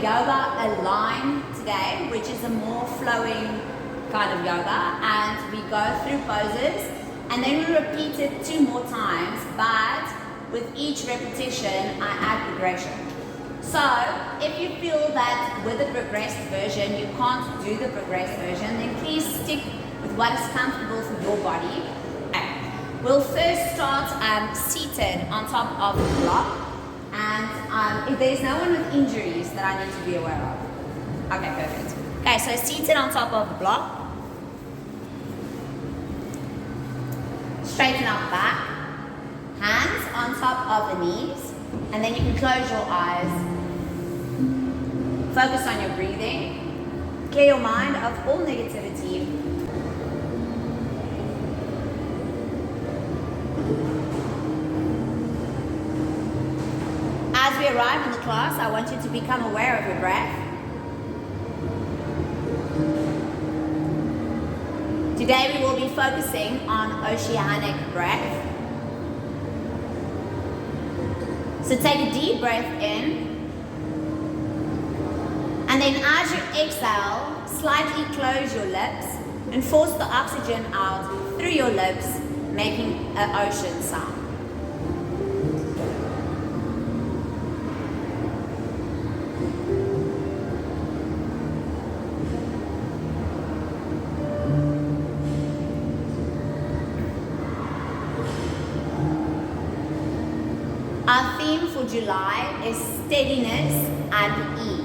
yoga align today, which is a more flowing kind of yoga, and we go through poses and then we repeat it 2 more times, but with each repetition I add progression. So if you feel that with the progressed version you can't do the progressed version, then please stick with what is comfortable for your body. Okay. We'll first start seated on top of the block, and if there's no one with injuries that I need to be aware of. Okay, perfect. Okay, so seated on top of the block. Straighten out back, hands on top of the knees, and then you can close your eyes. Focus on your breathing. Clear your mind of all negativity. As we arrive in the class, I want you to become aware of your breath. Today we will be focusing on oceanic breath. So take a deep breath in, and then as you exhale, slightly close your lips and force the oxygen out through your lips, making an ocean sound. Our theme for July is steadiness and ease.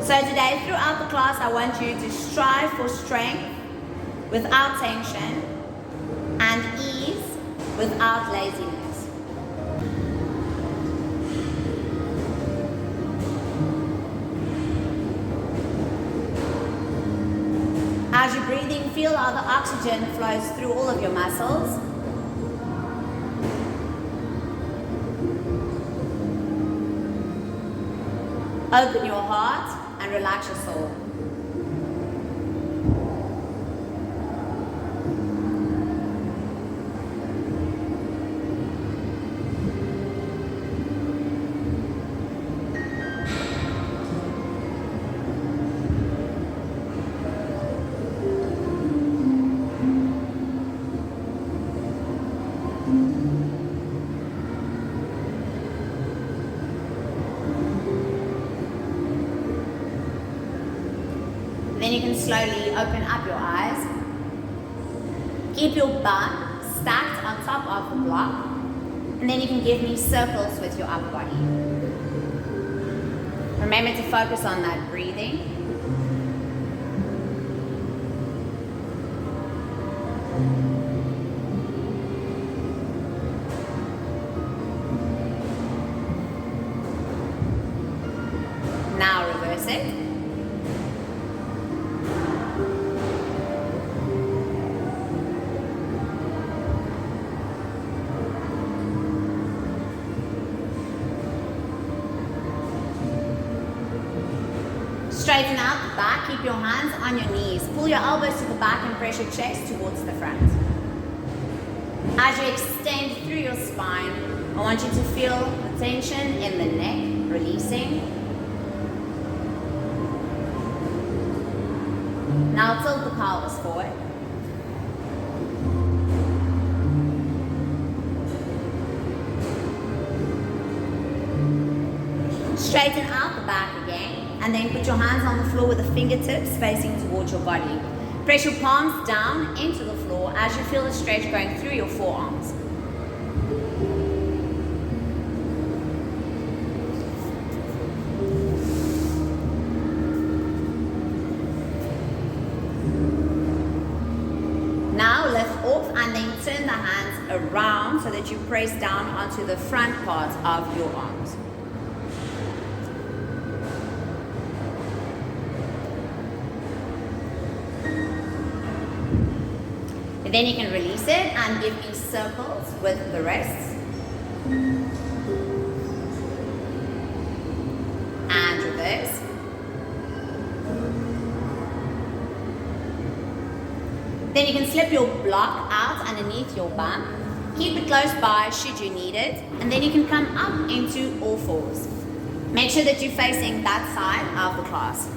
So today, throughout the class, I want you to strive for strength without tension and ease without laziness. As you're breathing, feel how the oxygen flows through all of your muscles. Open your heart and relax your soul. Then you can slowly open up your eyes. Keep your bum stacked on top of the block, and then you can give me circles with your upper body. Remember to focus on that breathing. Now reverse it. Straighten out the back, keep your hands on your knees. Pull your elbows to the back and press your chest towards the front. As you extend through your spine, I want you to feel the tension in the neck, releasing. Now tilt the pelvis forward. Straighten out the back again. And then put your hands on the floor with the fingertips facing towards your body. Press your palms down into the floor as you feel the stretch going through your forearms. Now lift off and then turn the hands around so that you press down onto the front part of your arms. Then you can release it and give me circles with the wrists. And reverse. Then you can slip your block out underneath your bum. Keep it close by should you need it. And then you can come up into all fours. Make sure that you're facing that side of the class.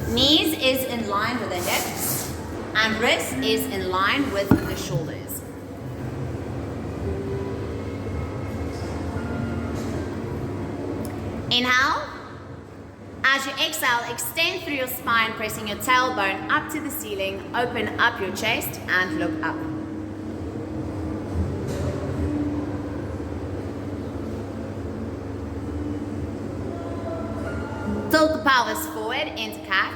Knees is in line with the hips. And wrist is in line with the shoulders. Inhale. As you exhale, extend through your spine, pressing your tailbone up to the ceiling. Open up your chest and look up. Tilt the pelvis forward into cat.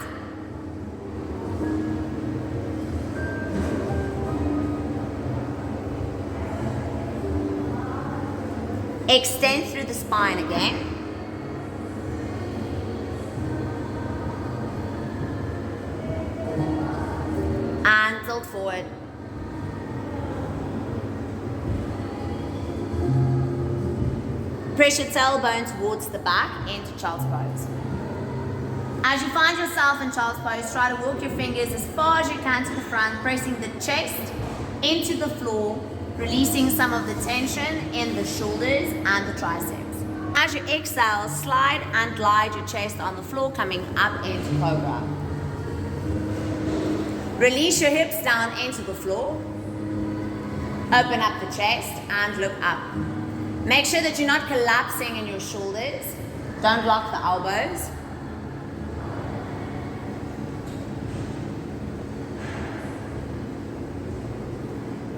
Extend through the spine again. And tilt forward. Press your tailbone towards the back into child's pose. As you find yourself in child's pose, try to walk your fingers as far as you can to the front, pressing the chest into the floor, releasing some of the tension in the shoulders and the triceps. As you exhale, slide and glide your chest on the floor, coming up into cobra. Release your hips down into the floor. Open up the chest and look up. Make sure that you're not collapsing in your shoulders. Don't lock the elbows.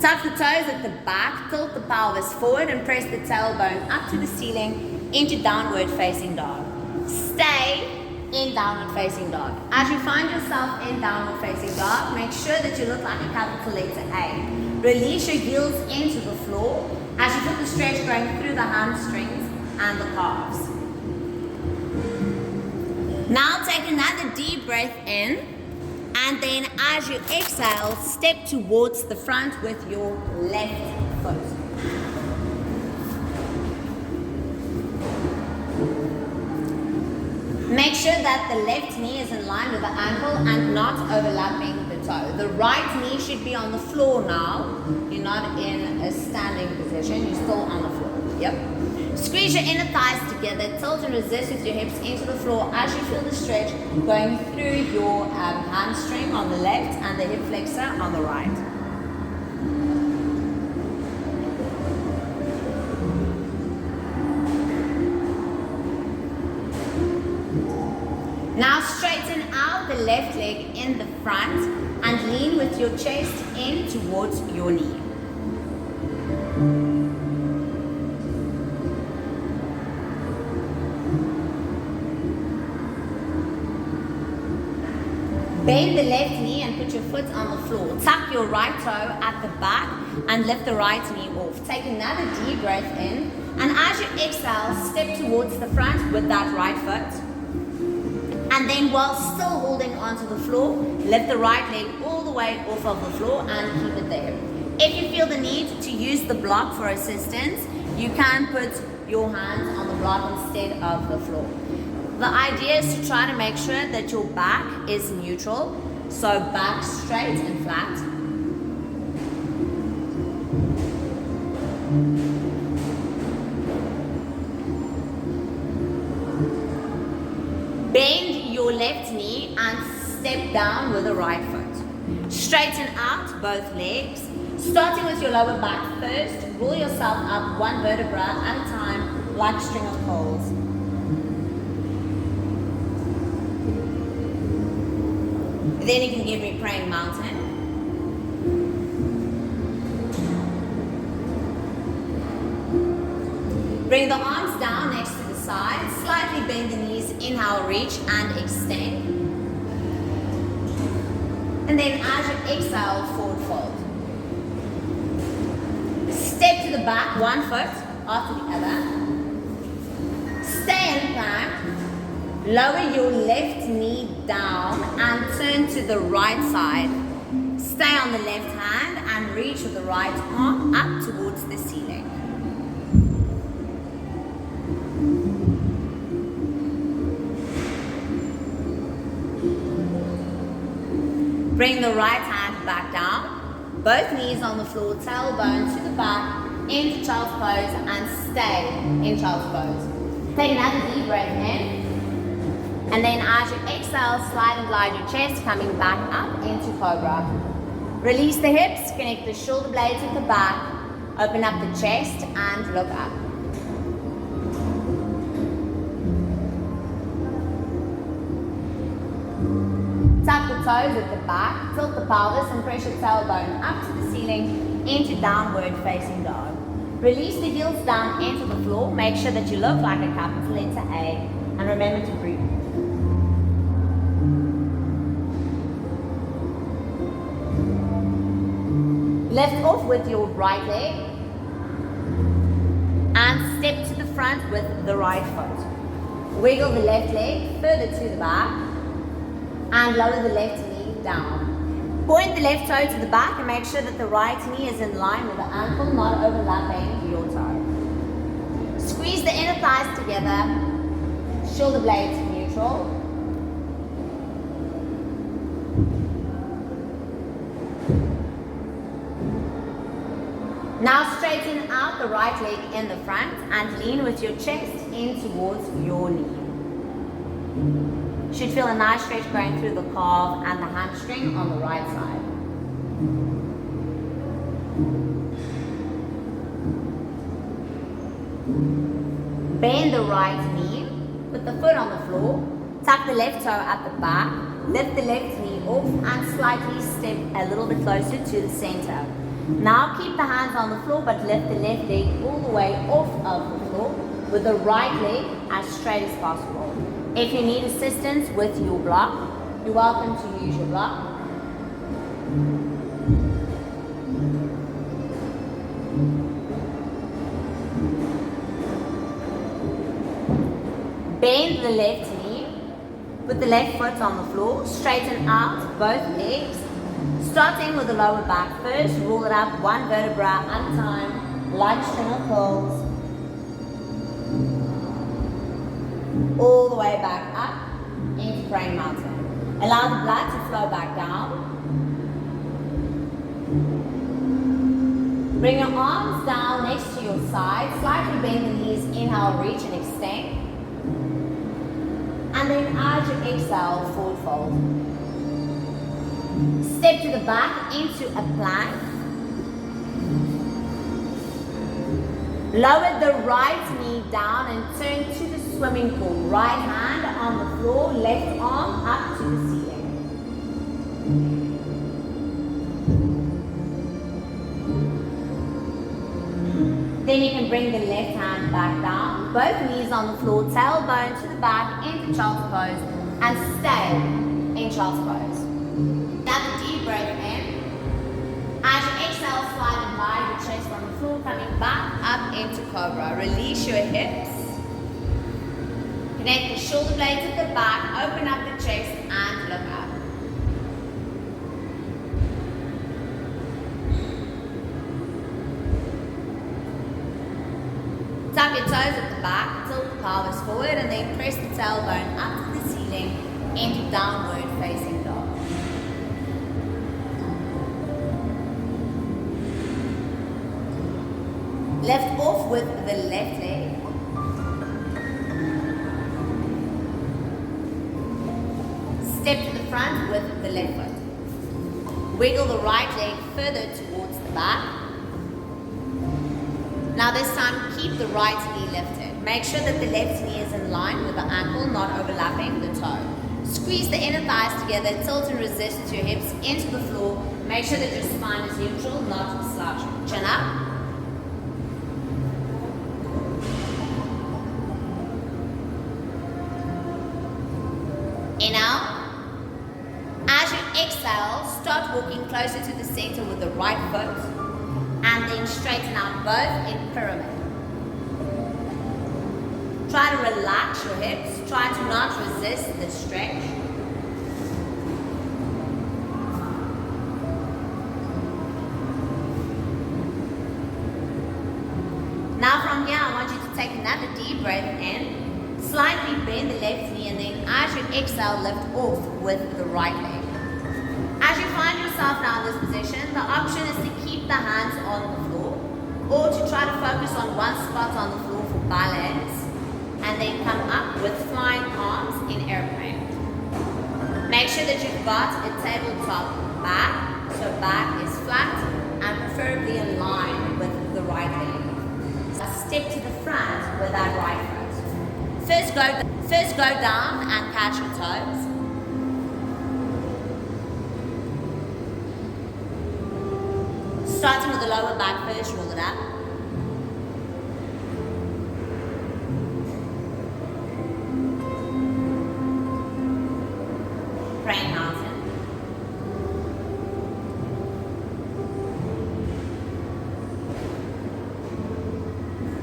Tuck the toes at the back, tilt the pelvis forward and press the tailbone up to the ceiling into downward facing dog. Stay in downward facing dog. As you find yourself in downward facing dog, make sure that you look like a capital letter A. Release your heels into the floor as you feel the stretch going through the hamstrings and the calves. Now take another deep breath in. And then as you exhale, step towards the front with your left foot. Make sure that the left knee is in line with the ankle and not overlapping the toe. The right knee should be on the floor now. You're not in a standing position, you're still on the floor. Yep. Squeeze your inner thighs together, tilt and resist with your hips into the floor as you feel the stretch going through your hamstring on the left and the hip flexor on the right. Now straighten out the left leg in the front and lean with your chest in towards your knee. Bend the left knee and put your foot on the floor. Tuck your right toe at the back and lift the right knee off. Take another deep breath in, and as you exhale, step towards the front with that right foot. And then while still holding onto the floor, lift the right leg all the way off of the floor and keep it there. If you feel the need to use the block for assistance, you can put your hands on the block instead of the floor. The idea is to try to make sure that your back is neutral, so back straight and flat. Bend your left knee and step down with the right foot. Straighten out both legs. Starting with your lower back first, roll yourself up one vertebra at a time like a string of poles. Then you can give me praying mountain. Bring the arms down next to the side. Slightly bend the knees. Inhale, reach and extend. And then as you exhale, forward fold. Step to the back, one foot after the other. Stay in plank. Lower your left knee down and turn to the right side. Stay on the left hand and reach with the right arm up towards the ceiling. Bring the right hand back down, both knees on the floor, tailbone to the back, into child's pose and stay in child's pose. Take another deep breath in. And then as you exhale, slide and glide your chest, coming back up into cobra. Release the hips, connect the shoulder blades at the back, open up the chest and look up. Tuck the toes at the back, tilt the pelvis and press your tailbone up to the ceiling into downward facing dog. Release the heels down into the floor, make sure that you look like a capital letter A and remember to breathe. Lift off with your right leg and step to the front with the right foot. Wiggle the left leg further to the back and lower the left knee down. Point the left toe to the back and make sure that the right knee is in line with the ankle, not overlapping your toe. Squeeze the inner thighs together, shoulder blades neutral. Now straighten out the right leg in the front and lean with your chest in towards your knee. Should feel a nice stretch going through the calf and the hamstring on the right side. Bend the right knee, put the foot on the floor, tuck the left toe at the back, lift the left knee off and slightly step a little bit closer to the center. Now keep the hands on the floor but lift the left leg all the way off of the floor with the right leg as straight as possible. If you need assistance with your block, you're welcome to use your block. Bend the left knee, put the left foot on the floor, straighten out both legs. Starting with the lower back first, roll it up one vertebra at a time, like string of pearls. All the way back up into praying mountain. Allow the blood to flow back down. Bring your arms down next to your side, slightly bend the knees, inhale, reach and extend. And then as you exhale, forward fold. Step to the back into a plank. Lower the right knee down and turn to the swimming pool. Right hand on the floor, left arm up to the ceiling. Then you can bring the left hand back down, both knees on the floor, tailbone to the back into child's pose and stay in child's pose. Another deep breath in. As you exhale, slide and glide your chest from the floor, coming back up into cobra. Release your hips. Connect the shoulder blades at the back, open up the chest and look up. Tuck your toes at the back, tilt the pelvis forward and then press the tailbone up to the ceiling into downward facing dog. Lift off with the left leg. Step to the front with the left foot. Wiggle the right leg further towards the back. Now this time, keep the right knee lifted. Make sure that the left knee is in line with the ankle, not overlapping the toe. Squeeze the inner thighs together, tilt and resist your hips into the floor. Make sure that your spine is neutral, not slouching. Chin up. Inhale. As you exhale, start walking closer to the center with the right foot and then straighten out both in pyramid. Try to relax your hips. Try to not resist the stretch. Now from here, I want you to take another deep breath in. Slightly bend the left knee and then as you exhale, lift off with the right leg. As you the option is to keep the hands on the floor or to try to focus on one spot on the floor for balance and then come up with flying arms in airplane. Make sure that you've got a tabletop back, so back is flat and preferably in line with the right leg. So step to the front with that right foot. First go down and catch your toes. Starting with the lower back first, roll it up. Praying mountain.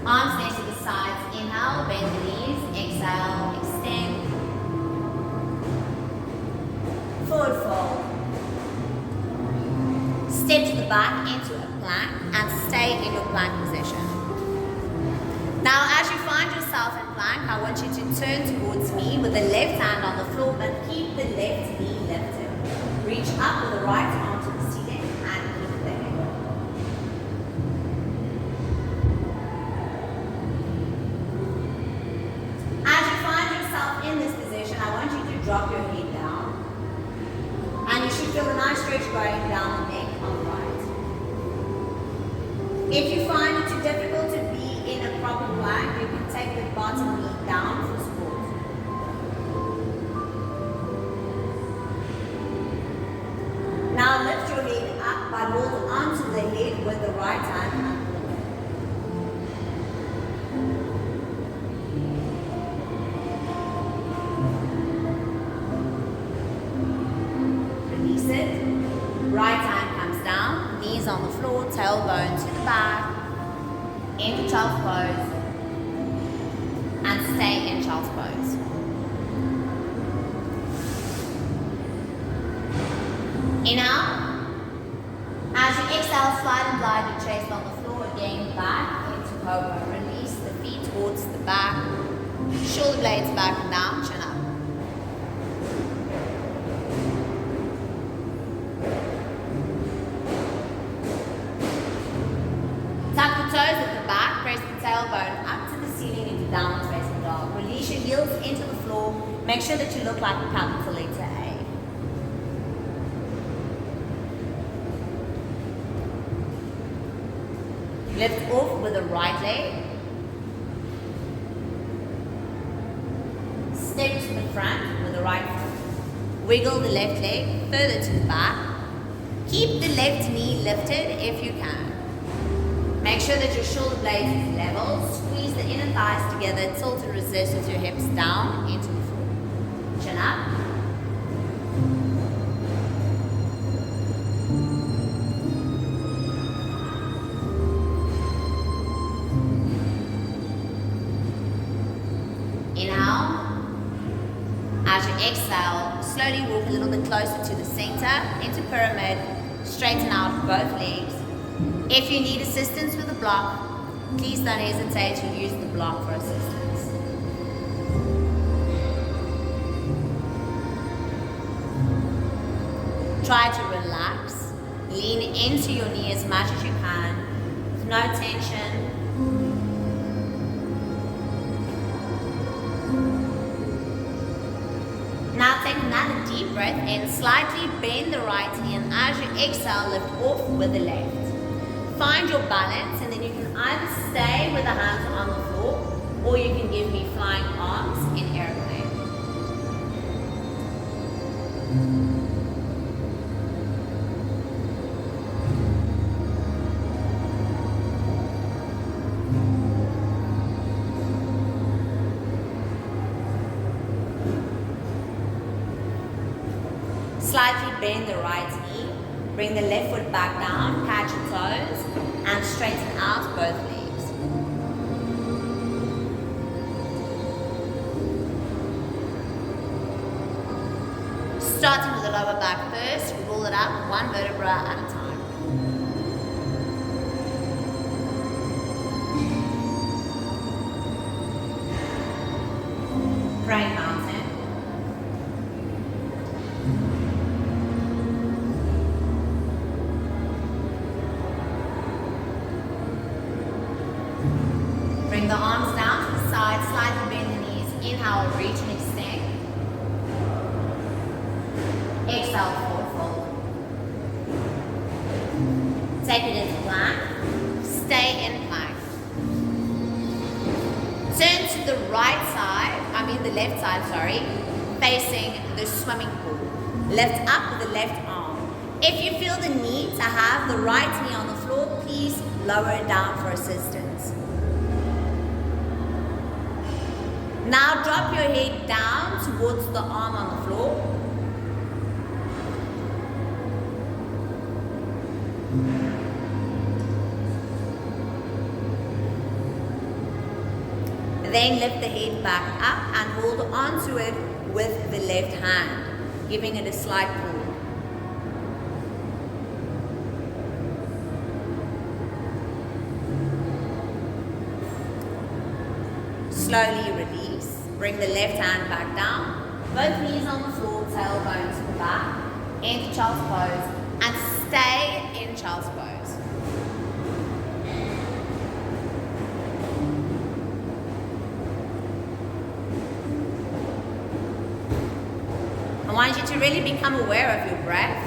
Arms next to the sides. Inhale, bend the knees. Exhale, extend. Forward fold. Step to the back into a plank and stay in your plank position. Now as you find yourself in plank, I want you to turn towards me with the left hand on the floor, but keep the left knee lifted. Reach up with the right arm to the ceiling and keep there. As you find yourself in this position, I want you to drop your head down. And you should feel a nice stretch going down the neck on the right. If you find it too difficult to be in a proper plank, you can take the bottom knee down for support. Now lift your head up by holding onto the head with the right hand and pull it. Release it. Right hand comes down, knees on the floor, tailbone to the back, into child's pose, and stay in child's pose. Inhale. As you exhale, slide and glide your chest on the floor again, back into cobra. Release the feet towards the back, shoulder blades back and down, chin up. Tuck the toes at the back, press the tailbone up to the ceiling into downward facing dog. Release your heels into the floor. Make sure that you look like a capital letter A. Lift off with the right leg. Step to the front with the right foot. Wiggle the left leg further to the back. Keep the left knee lifted if you can. Make sure that your shoulder blades is level. Squeeze the inner thighs together. Tilt and resist with your hips down into the floor. Chin up. Inhale. As you exhale, slowly walk a little bit closer to the center, into pyramid. Straighten out both legs. If you need assistance with the block, please don't hesitate to use the block for assistance. Try to relax. Lean into your knee as much as you can, with no tension. Now take another deep breath in, slightly bend the right knee, and as you exhale, lift off with the left. Find your balance, and then you can either stay with the hands on the floor, or you can give me flying arms in airplane. Slightly bend the right knee, bring the left foot back down, catch your toes, and straighten out both legs. Starting with the lower back first, roll it up one vertebra at a time. Praying mountain. Take it into plank. Stay in plank. Turn to the right side, the left side, sorry, facing the swimming pool. Lift up with the left arm. If you feel the need to have the right knee on the floor, please lower it down for assistance. Now drop your head down towards the arm on the floor. Then lift the head back up and hold onto it with the left hand, giving it a slight pull. Slowly release. Bring the left hand back down. Both knees on the floor, tailbone to the back. Into child's pose and stay in child's pose. I want you to really become aware of your breath.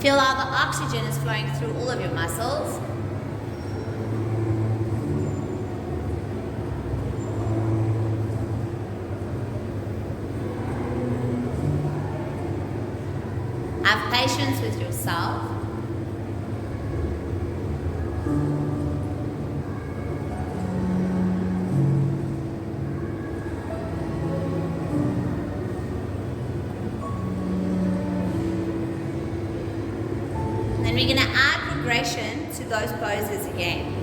Feel how the oxygen is flowing through all of your muscles. Have patience with yourself. Then we're going to add progression to those poses again.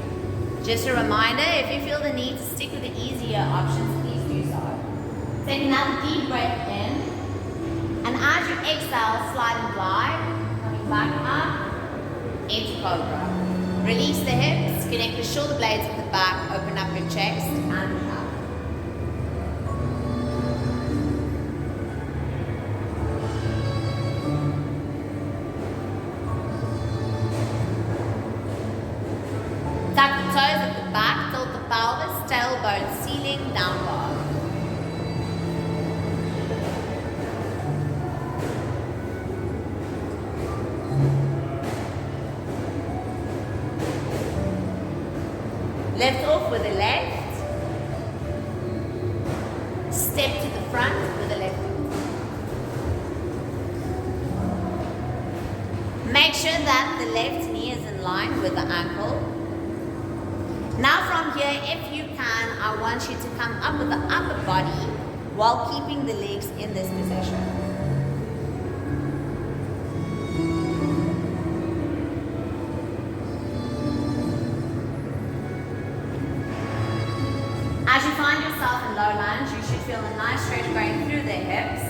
Just a reminder, if you feel the need to stick with the easier options, please do so. Take another deep breath in. And as you exhale, slide and glide, coming back up into Cobra. Release the hips, connect the shoulder blades at the back, open up your chest and up. Tuck the toes at the back, tilt the pelvis, tailbone, ceiling, down dog. Lift off with the left. Step to the front with the left foot. Make sure that the left knee is in line with the ankle. Now from here, if you can, I want you to come up with the upper body while keeping the legs in this position. As you find yourself in low lunge, you should feel a nice stretch going through the hips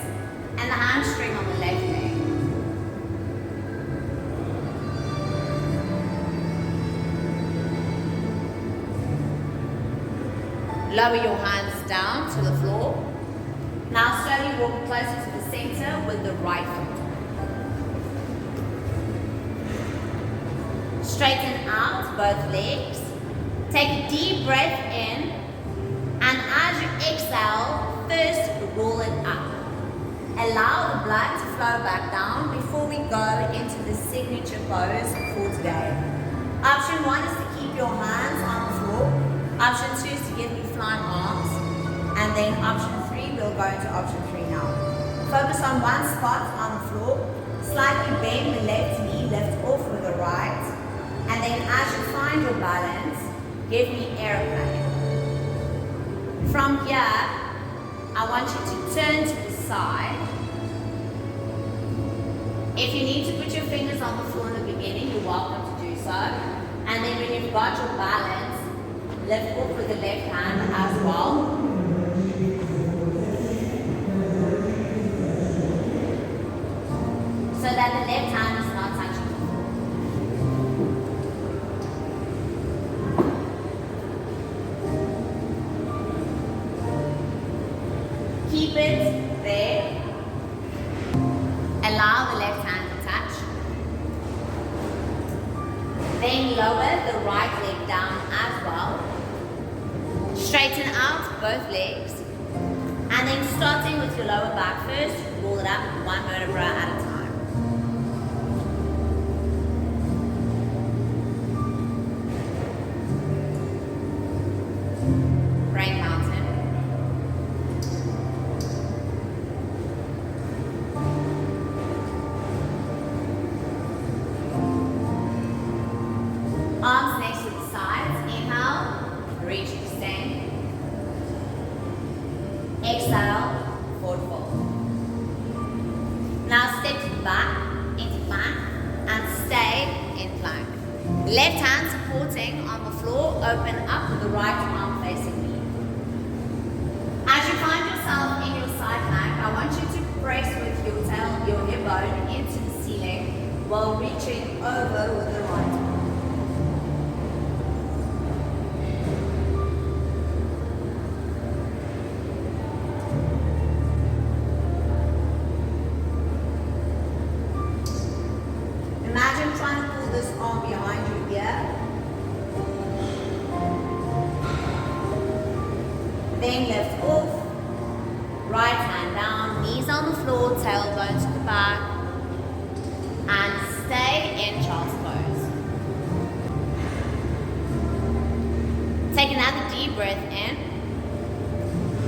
and the hamstring on the left leg. Lower your hands down to the floor. Now slowly walk closer to the center with the right foot. Straighten out both legs. Take a deep breath in. And as you exhale, first roll it up. Allow the blood to flow back down before we go into the signature pose for today. Option 1 is to keep your hands on the floor. Option 2 is to give me flying arms. And then option 3, we'll go into option 3 now. Focus on one spot on the floor. Slightly bend the left knee, lift off with the right. And then as you find your balance, give me airplane. From here, I want you to turn to the side. If you need to put your fingers on the floor in the beginning, you're welcome to do so. And then when you've got your balance, lift off with the left hand as well. So that the left hand is not touching the floor. Keep it there. Allow the left hand to touch. Then lower the right leg down as well. Straighten out both legs. And And then starting with your lower back first, roll it up one vertebra at a time. Praying mountain. Arms next to the sides. Inhale, reach, extend. Exhale, forward fold. Now step to the back, into plank, and stay in plank. Left hand supporting on the floor, open up with the right arm facing me. As you find yourself in your side plank, I want you to press with your tail, your hip bone into the ceiling while reaching over with the right arm. Imagine trying to pull this arm behind you here. Then lift off. Right hand down, knees on the floor, tailbone to the back. And stay in child's pose. Take another deep breath in.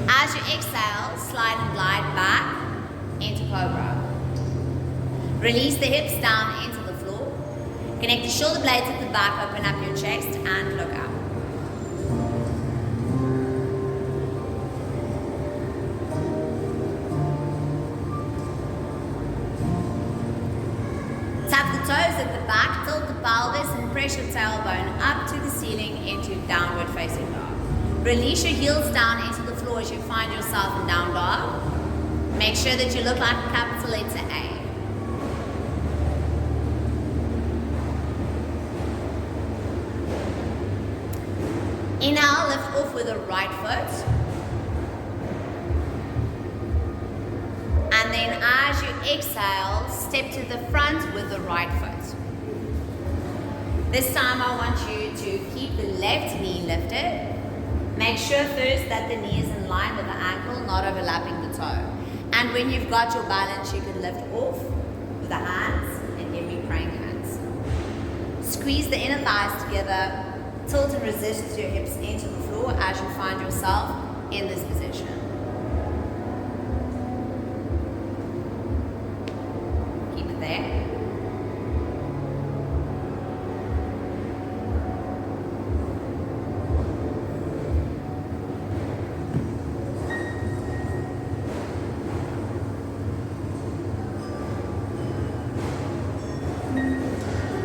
As you exhale, slide and glide back into cobra. Release the hips down into the floor. Connect the shoulder blades at the back, open up your chest and look up. Tap the toes at the back, tilt the pelvis and press your tailbone up to the ceiling into downward facing dog. Release your heels down into the floor as you find yourself in down dog. Make sure that you look like a capital letter A. Inhale, lift off with the right foot. And then as you exhale, step to the front with the right foot. This time I want you to keep the left knee lifted. Make sure first that the knee is in line with the ankle, not overlapping the toe. And when you've got your balance, you can lift off with the hands and give me praying hands. Squeeze the inner thighs together. Tilt and resist your hips into the floor as you find yourself in this position. Keep it there.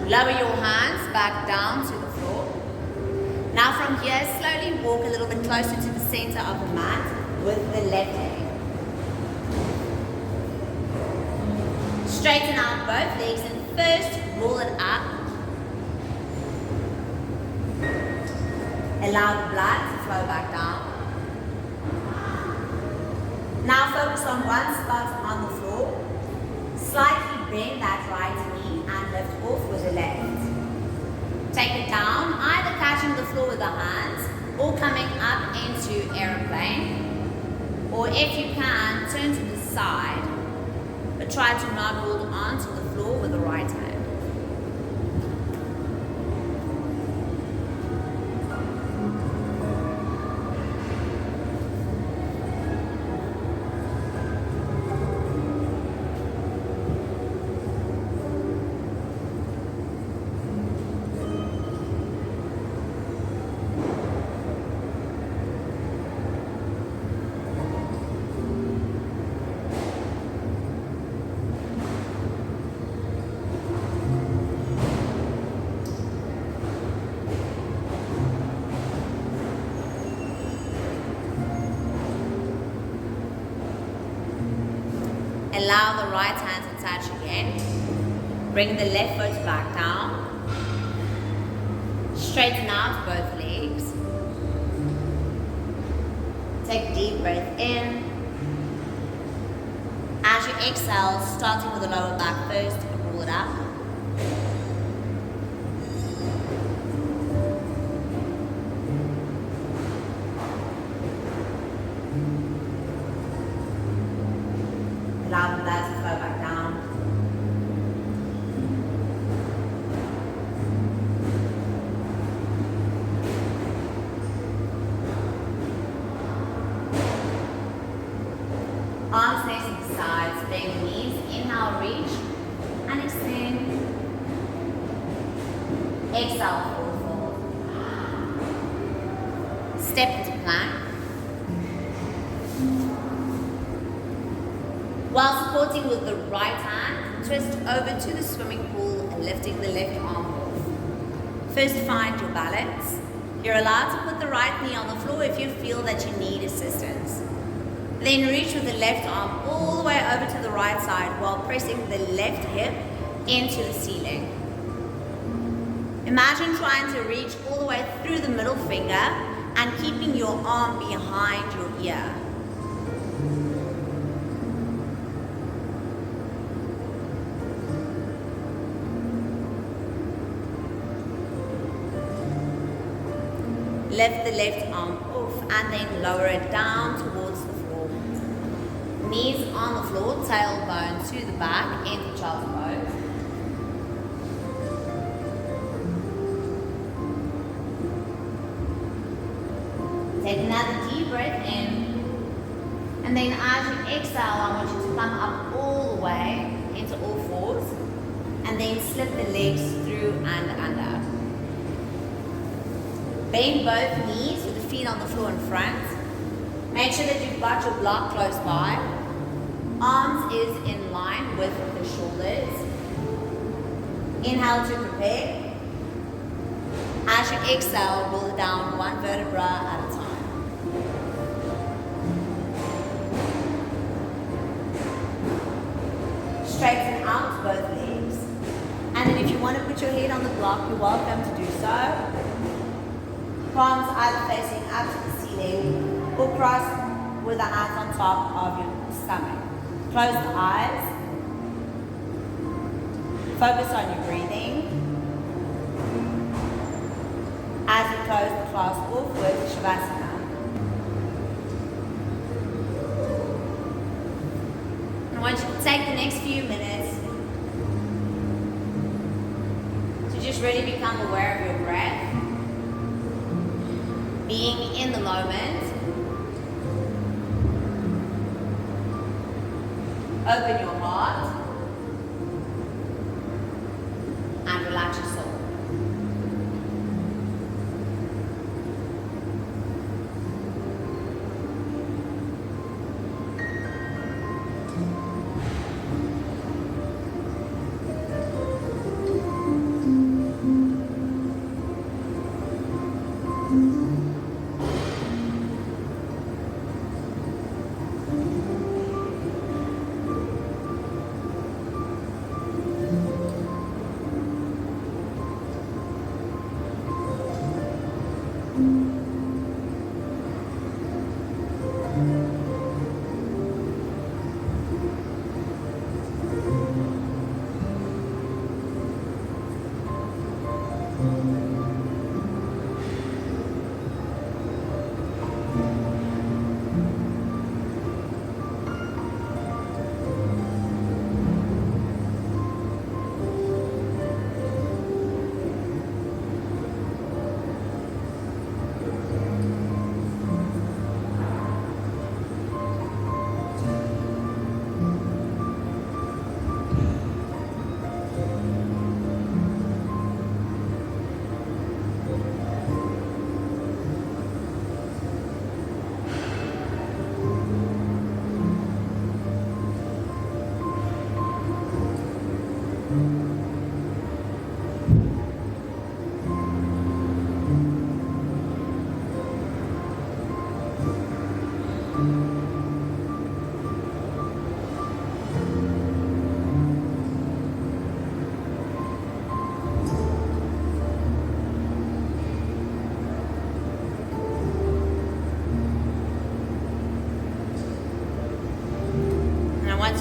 Lower your hands back down to the floor. Now from here, slowly walk a little bit closer to the center of the mat with the left leg. Straighten out both legs and first roll it up. Allow the blood to flow back down. Now focus on one spot on the floor. Slightly bend that right knee and lift off with the left. Take it down, either catching the floor with the hands or coming up into aeroplane. Or if you can, turn to the side, but try to not hold on to the floor with the right hand. Allow the right hand to touch again. Bring the left foot back down. Straighten out both legs. Take a deep breath in. As you exhale, starting with the lower back first, roll it up. allow the blood to flow back down. Arms next to the sides, bend the knees, inhale, reach, and extend. Exhale, fold. Step into plank. While supporting with the right hand, twist over to the swimming pool and lifting the left arm off. First, find your balance. You're allowed to put the right knee on the floor if you feel that you need assistance. Then reach with the left arm all the way over to the right side while pressing the left hip into the ceiling. Imagine trying to reach all the way through the middle finger and keeping your arm behind your ear. Lift the left arm off and then lower it down towards the floor. Knees on the floor, tailbone to the back, into child's pose. Take another deep breath in. And then as you exhale, I want you to come up all the way into all fours. And then slip the legs through and under. Bend both knees with the feet on the floor in front. Make sure that you've got your block close by. Arms is in line with the shoulders. Inhale to prepare. As you exhale, roll down one vertebra at a time. Straighten out both legs. And then if you want to put your head on the block, you're welcome to do so. Palms either facing up to the ceiling or cross with the hands on top of your stomach. Close the eyes. Focus on your breathing. As you close the class off with Shavasana. I want you to take the next few minutes to just really become aware of your breath. Being in the moment. Open your heart and relax your soul.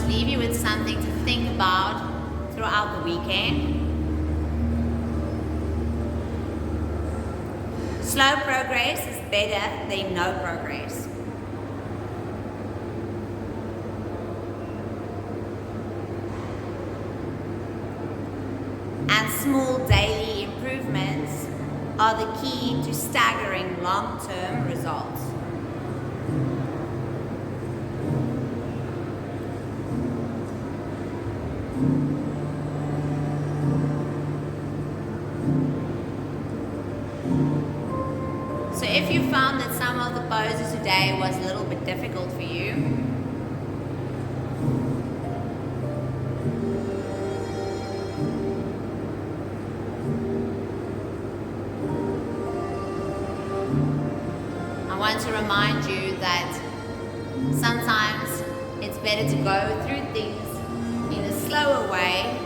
Leave you with something to think about throughout the weekend. Slow progress is better than no progress. And small daily improvements are the key to staggering long-term results. So if you found that some of the poses today was a little bit difficult for you, I want to remind you that sometimes it's better to go through things in a slower way,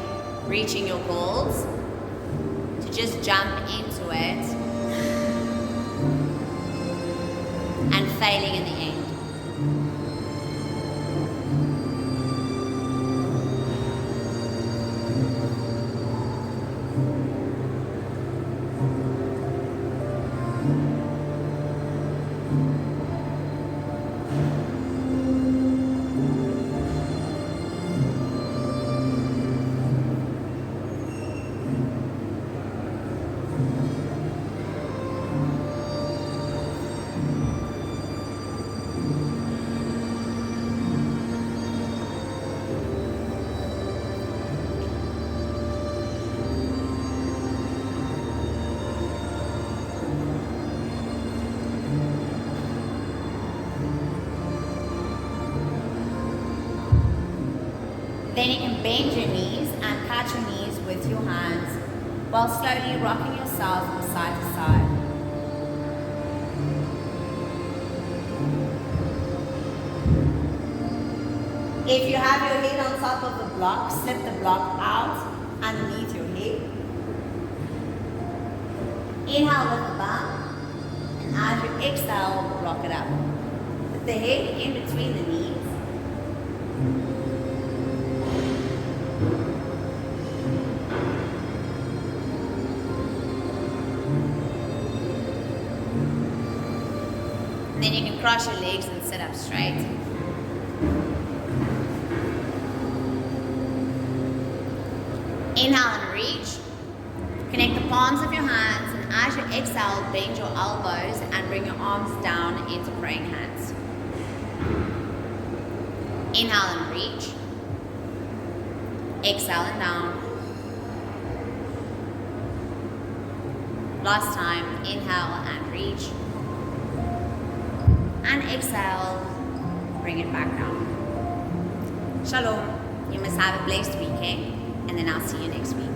reaching your goals, to just jump into it and failing in the end. Then you can bend your knees and catch your knees with your hands while slowly rocking yourself from side to side. If you have your head on top of the block, slip the block out underneath your head. Inhale with the bum, and as you exhale, rock it up. Put the head in between the knees. Then you can cross your legs and sit up straight. Inhale and reach. Connect the palms of your hands, and as you exhale, bend your elbows and bring your arms down into praying hands. Inhale and reach. Exhale and down. Last time, inhale and reach. And exhale, bring it back down. Shalom. You must have a blessed weekend, and then I'll see you next week.